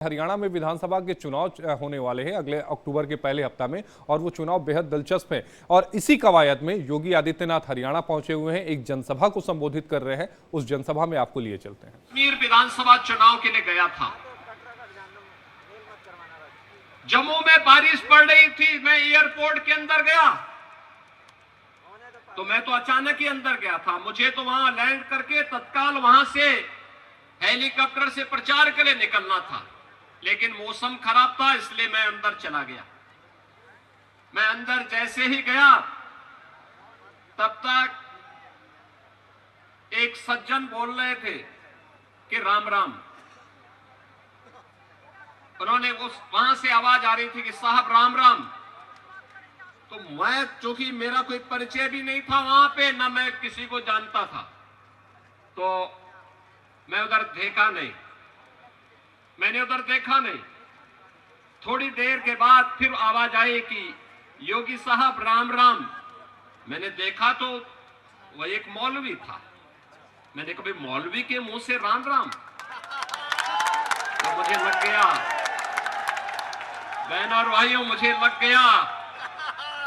हरियाणा में विधानसभा के चुनाव होने वाले हैं अगले अक्टूबर के पहले हफ्ता में और वो चुनाव बेहद दिलचस्प है। और इसी कवायद में योगी आदित्यनाथ हरियाणा पहुंचे हुए हैं, एक जनसभा को संबोधित कर रहे हैं। उस जनसभा में आपको लिए चलते हैं। कश्मीर विधानसभा चुनाव के लिए गया था। जम्मू में बारिश पड़ रही थी, मैं एयरपोर्ट के अंदर गया तो मैं तो अचानक ही अंदर गया था। मुझे तो वहां लैंड करके तत्काल वहां से हेलीकॉप्टर से प्रचार के लिए निकलना था, लेकिन मौसम खराब था इसलिए मैं अंदर चला गया। मैं अंदर जैसे ही गया तब तक एक सज्जन बोल रहे थे कि राम राम। उन्होंने वहां से आवाज आ रही थी कि साहब राम राम। तो मैं, चूंकि मेरा कोई परिचय भी नहीं था वहां पे, ना मैं किसी को जानता था, तो मैं उधर देखा नहीं, मैंने उधर देखा नहीं। थोड़ी देर के बाद फिर आवाज आई कि योगी साहब राम राम। मैंने देखा तो वह एक मौलवी था। मैंने कभी मौलवी के मुंह से राम राम, तो मुझे लग गया, बहन और भाइयों, मुझे लग गया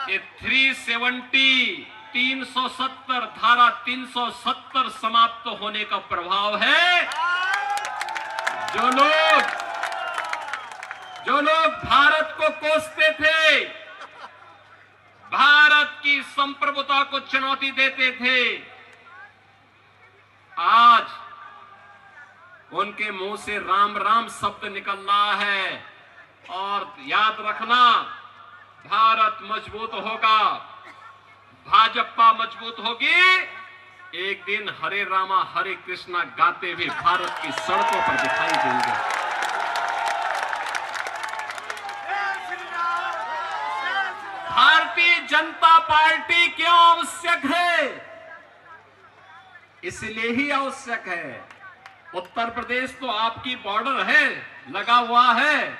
कि 370 धारा 370 समाप्त होने का प्रभाव है। जो लोग भारत को कोसते थे, भारत की संप्रभुता को चुनौती देते थे, आज उनके मुंह से राम राम शब्द निकल रहा है। और याद रखना, भारत मजबूत होगा, भाजपा मजबूत होगी, एक दिन हरे रामा हरे कृष्णा गाते हुए भारत की सड़कों पर दिखाई देंगे। भारतीय जनता पार्टी क्यों आवश्यक है? इसलिए ही आवश्यक है। उत्तर प्रदेश तो आपकी बॉर्डर है, लगा हुआ है।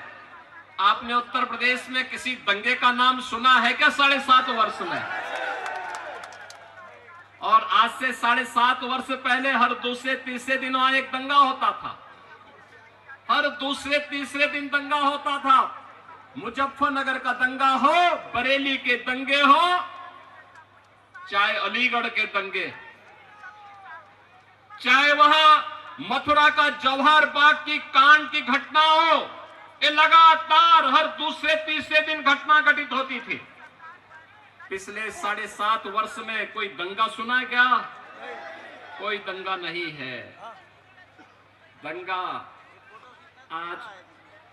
आपने उत्तर प्रदेश में किसी दंगे का नाम सुना है क्या 7.5 वर्ष में? और आज से 7.5 वर्ष पहले हर दूसरे तीसरे दिन वहां एक दंगा होता था। हर दूसरे तीसरे दिन दंगा होता था। मुजफ्फरनगर का दंगा हो, बरेली के दंगे हो, चाहे अलीगढ़ के दंगे, चाहे वहां मथुरा का जवाहर बाग की कांड की घटना हो, ये लगातार हर दूसरे तीसरे दिन घटना घटित होती थी। पिछले 7.5 वर्ष में कोई दंगा सुना है क्या? कोई दंगा नहीं है। दंगा आज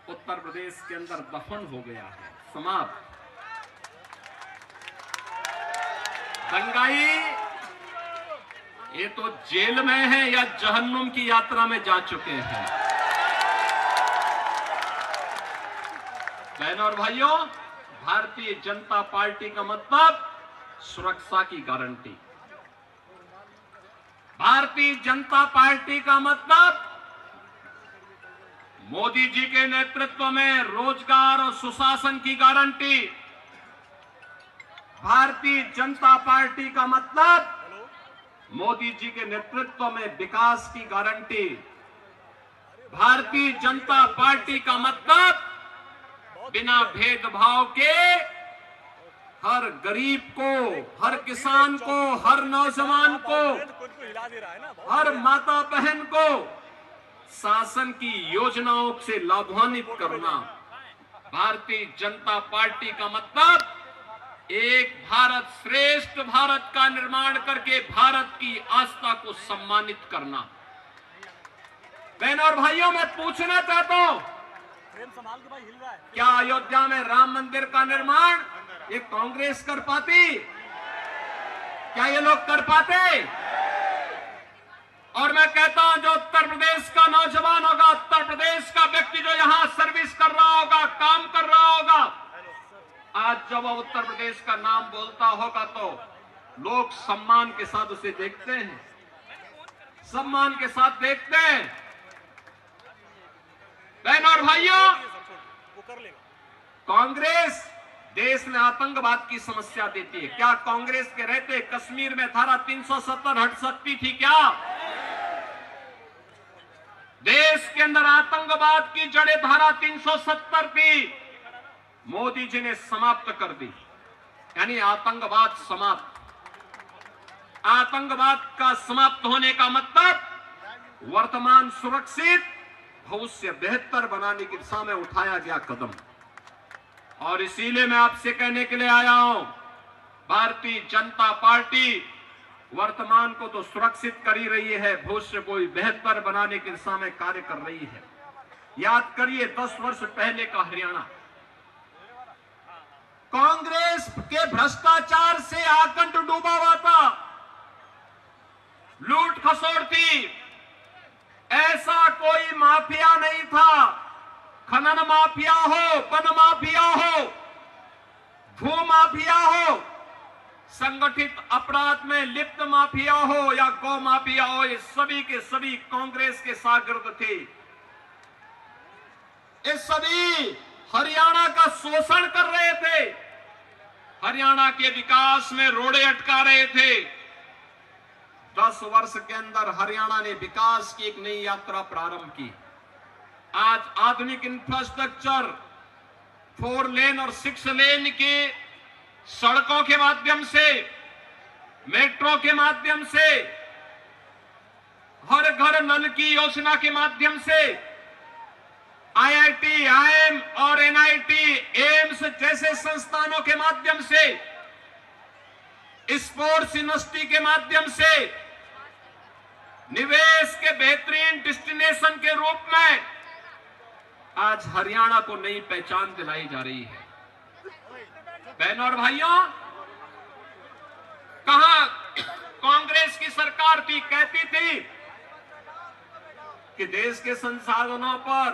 उत्तर प्रदेश के अंदर दफन हो गया है, समाप्त। दंगाई ये तो जेल में है या जहन्नुम की यात्रा में जा चुके हैं। बहनों और भाइयों, भारतीय जनता पार्टी का मतलब सुरक्षा की गारंटी। भारतीय जनता पार्टी का मतलब मोदी जी के नेतृत्व में रोजगार और सुशासन की गारंटी। भारतीय जनता पार्टी का मतलब मोदी जी के नेतृत्व में विकास की गारंटी। भारतीय जनता पार्टी का मतलब बिना भेदभाव के हर गरीब को, हर किसान को, हर नौजवान को, हर माता बहन को शासन की योजनाओं से लाभान्वित करना। भारतीय जनता पार्टी का मतलब एक भारत श्रेष्ठ भारत का निर्माण करके भारत की आस्था को सम्मानित करना। बहनों और भाइयों, मैं पूछना चाहता हूं, क्या अयोध्या में राम मंदिर का निर्माण ये कांग्रेस कर पाती? क्या ये लोग कर पाते? और मैं कहता हूं, जो उत्तर प्रदेश का नौजवान होगा, उत्तर प्रदेश का व्यक्ति जो यहां सर्विस कर रहा होगा, काम कर रहा होगा, आज जब वो उत्तर प्रदेश का नाम बोलता होगा तो लोग सम्मान के साथ उसे देखते हैं, सम्मान के साथ देखते हैं। बहनों और भाइयों, कांग्रेस देश में आतंकवाद की समस्या देती है। क्या कांग्रेस के रहते कश्मीर में धारा 370 हट सकती थी क्या? देश के अंदर आतंकवाद की जड़ें धारा 370 की मोदी जी ने समाप्त कर दी, यानी आतंकवाद समाप्त। आतंकवाद का समाप्त होने का मतलब वर्तमान सुरक्षित, भविष्य बेहतर बनाने की दिशा में उठाया गया कदम। और इसीलिए मैं आपसे कहने के लिए आया हूं, भारतीय जनता पार्टी वर्तमान को तो सुरक्षित कर ही रही है, भविष्य को बेहतर बनाने की दिशा में कार्य कर रही है। याद करिए 10 वर्ष पहले का हरियाणा कांग्रेस के भ्रष्टाचार से आकंठ डूबा हुआ था, लूट खसोट थी, ऐसा कोई माफिया नहीं था, खनन माफिया हो, वन माफिया हो, भू माफिया हो, संगठित अपराध में लिप्त माफिया हो या गौ माफिया हो, ये सभी के सभी कांग्रेस के शागिर्द थे। ये सभी हरियाणा का शोषण कर रहे थे, हरियाणा के विकास में रोड़े अटका रहे थे। 10 वर्ष के अंदर हरियाणा ने विकास की एक नई यात्रा प्रारंभ की। आज आधुनिक इंफ्रास्ट्रक्चर 4 लेन और 6 लेन के सड़कों के माध्यम से, मेट्रो के माध्यम से, हर घर नल की योजना के माध्यम से, आईआईटी, आईएम और एनआईटी, एम्स जैसे संस्थानों के माध्यम से, स्पोर्ट्स यूनिवर्सिटी के माध्यम से, निवेश के बेहतरीन डेस्टिनेशन के रूप में आज हरियाणा को नई पहचान दिलाई जा रही है। बहनों और भाइयों, कहां कांग्रेस की सरकार थी, कहती थी कि देश के संसाधनों पर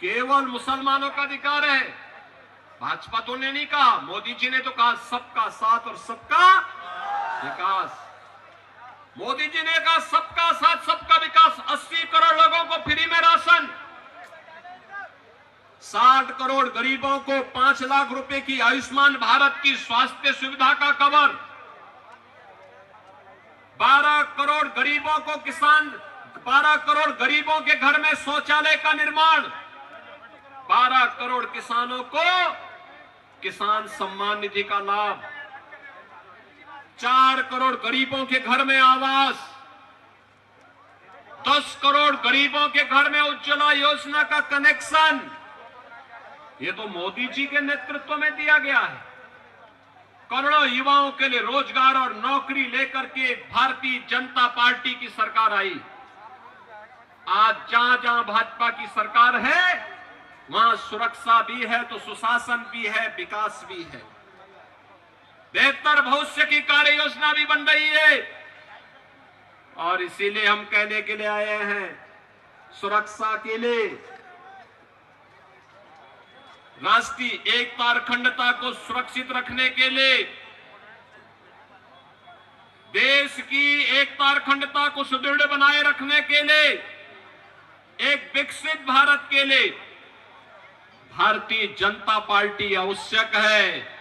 केवल मुसलमानों का अधिकार है। भाजपा तो ने नहीं कहा, मोदी जी ने तो कहा सबका साथ और सबका विकास। मोदी जी ने कहा सबका साथ सबका विकास। 80 करोड़ लोगों को फ्री में राशन, 60 करोड़ गरीबों को 5 लाख रुपए की आयुष्मान भारत की स्वास्थ्य सुविधा का कवर, 12 करोड़ गरीबों को 12 करोड़ गरीबों के घर में शौचालय का निर्माण, 12 करोड़ किसानों को किसान सम्मान निधि का लाभ, 4 करोड़ गरीबों के घर में आवास, 10 करोड़ गरीबों के घर में उज्ज्वला योजना का कनेक्शन। ये तो मोदी जी के नेतृत्व में दिया गया है। करोड़ों युवाओं के लिए रोजगार और नौकरी लेकर के भारतीय जनता पार्टी की सरकार आई। आज जहां जहां भाजपा की सरकार है, वहां सुरक्षा भी है तो सुशासन भी है, विकास भी है, बेहतर भविष्य की कार्य योजना भी बन रही है। और इसीलिए हम कहने के लिए आए हैं, सुरक्षा के लिए, राष्ट्रीय एकता और अखंडता को सुरक्षित रखने के लिए, देश की एकता और अखंडता को सुदृढ़ बनाए रखने के लिए, एक विकसित भारत के लिए भारतीय जनता पार्टी आवश्यक है।